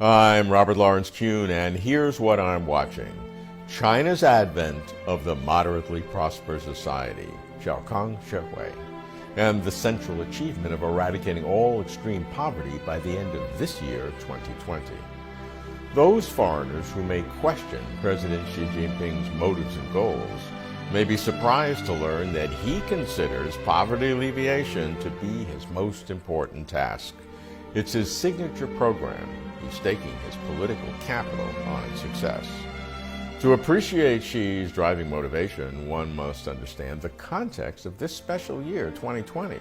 I'm Robert Lawrence Kuhn, and here's what I'm watching. China's advent of the moderately prosperous society, and the central achievement of eradicating all extreme poverty by the end of this year, 2020. Those foreigners who may question President Xi Jinping's motives and goals may be surprised to learn that he considers poverty alleviation to be his most important task. It's his signature program. He's staking his political capital on its success. To appreciate Xi's driving motivation, one must understand the context of this special year, 2020,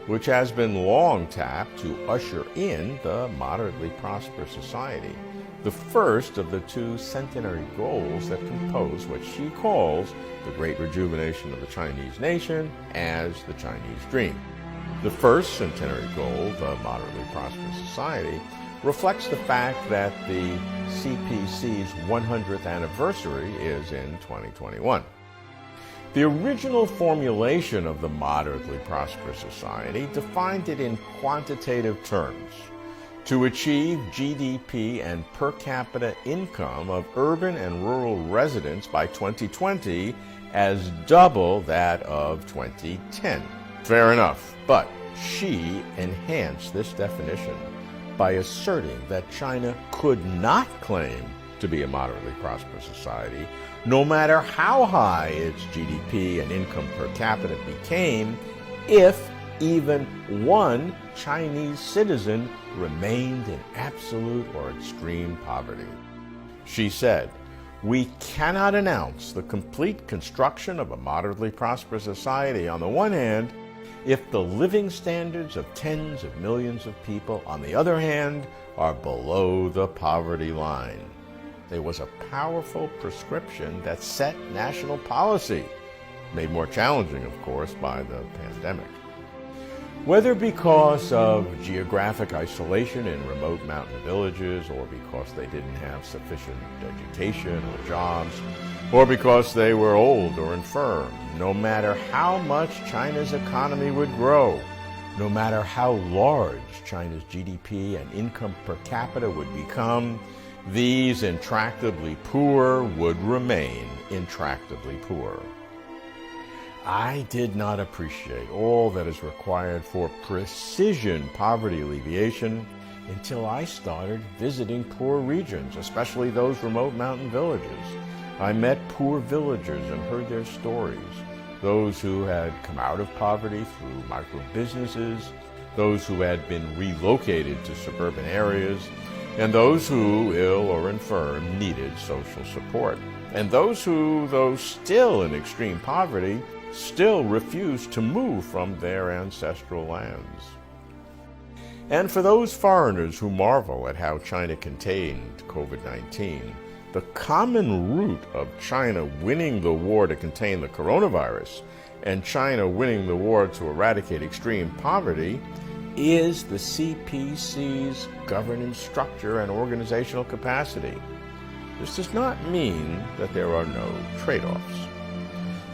which has been long tapped to usher in the moderately prosperous society, the first of the two centenary goals that compose what Xi calls the great rejuvenation of the Chinese nation as the Chinese dream. The first centenary goal, the moderately prosperous society, reflects the fact that the CPC's 100th anniversary is in 2021. The original formulation of the moderately prosperous society defined it in quantitative terms: to achieve GDP and per capita income of urban and rural residents by 2020 as double that of 2010. Fair enough, but Xi enhanced this definition by asserting that China could not claim to be a moderately prosperous society, no matter how high its GDP and income per capita became, if even one Chinese citizen remained in absolute or extreme poverty. She said, "We cannot announce the complete construction of a moderately prosperous society on the one hand, if the living standards of tens of millions of people, on the other hand, are below the poverty line." There was a powerful prescription that set national policy, made more challenging, of course, by the pandemic. Whether because of geographic isolation in remote mountain villages, or because they didn't have sufficient education or jobs, or because they were old or infirm, no matter how much China's economy would grow, no matter how large China's GDP and income per capita would become, these intractably poor would remain intractably poor. I did not appreciate all that is required for precision poverty alleviation until I started visiting poor regions, especially those remote mountain villages. I met poor villagers and heard their stories, those who had come out of poverty through micro-businesses, those who had been relocated to suburban areas, and those who, ill or infirm, needed social support, and those who, though still in extreme poverty, still refused to move from their ancestral lands. And for those foreigners who marvel at how China contained COVID-19, the common root of China winning the war to contain the coronavirus and China winning the war to eradicate extreme poverty is the CPC's governance structure and organizational capacity. This does not mean that there are no trade-offs.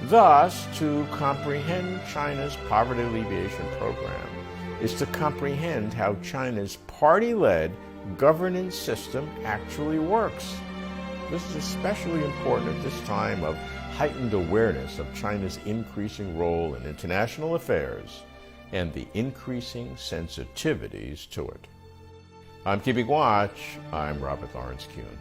Thus, to comprehend China's poverty alleviation program is to comprehend how China's party-led governance system actually works. This is especially important at this time of heightened awareness of China's increasing role in international affairs and the increasing sensitivities to it. I'm keeping watch. I'm Robert Lawrence Kuhn.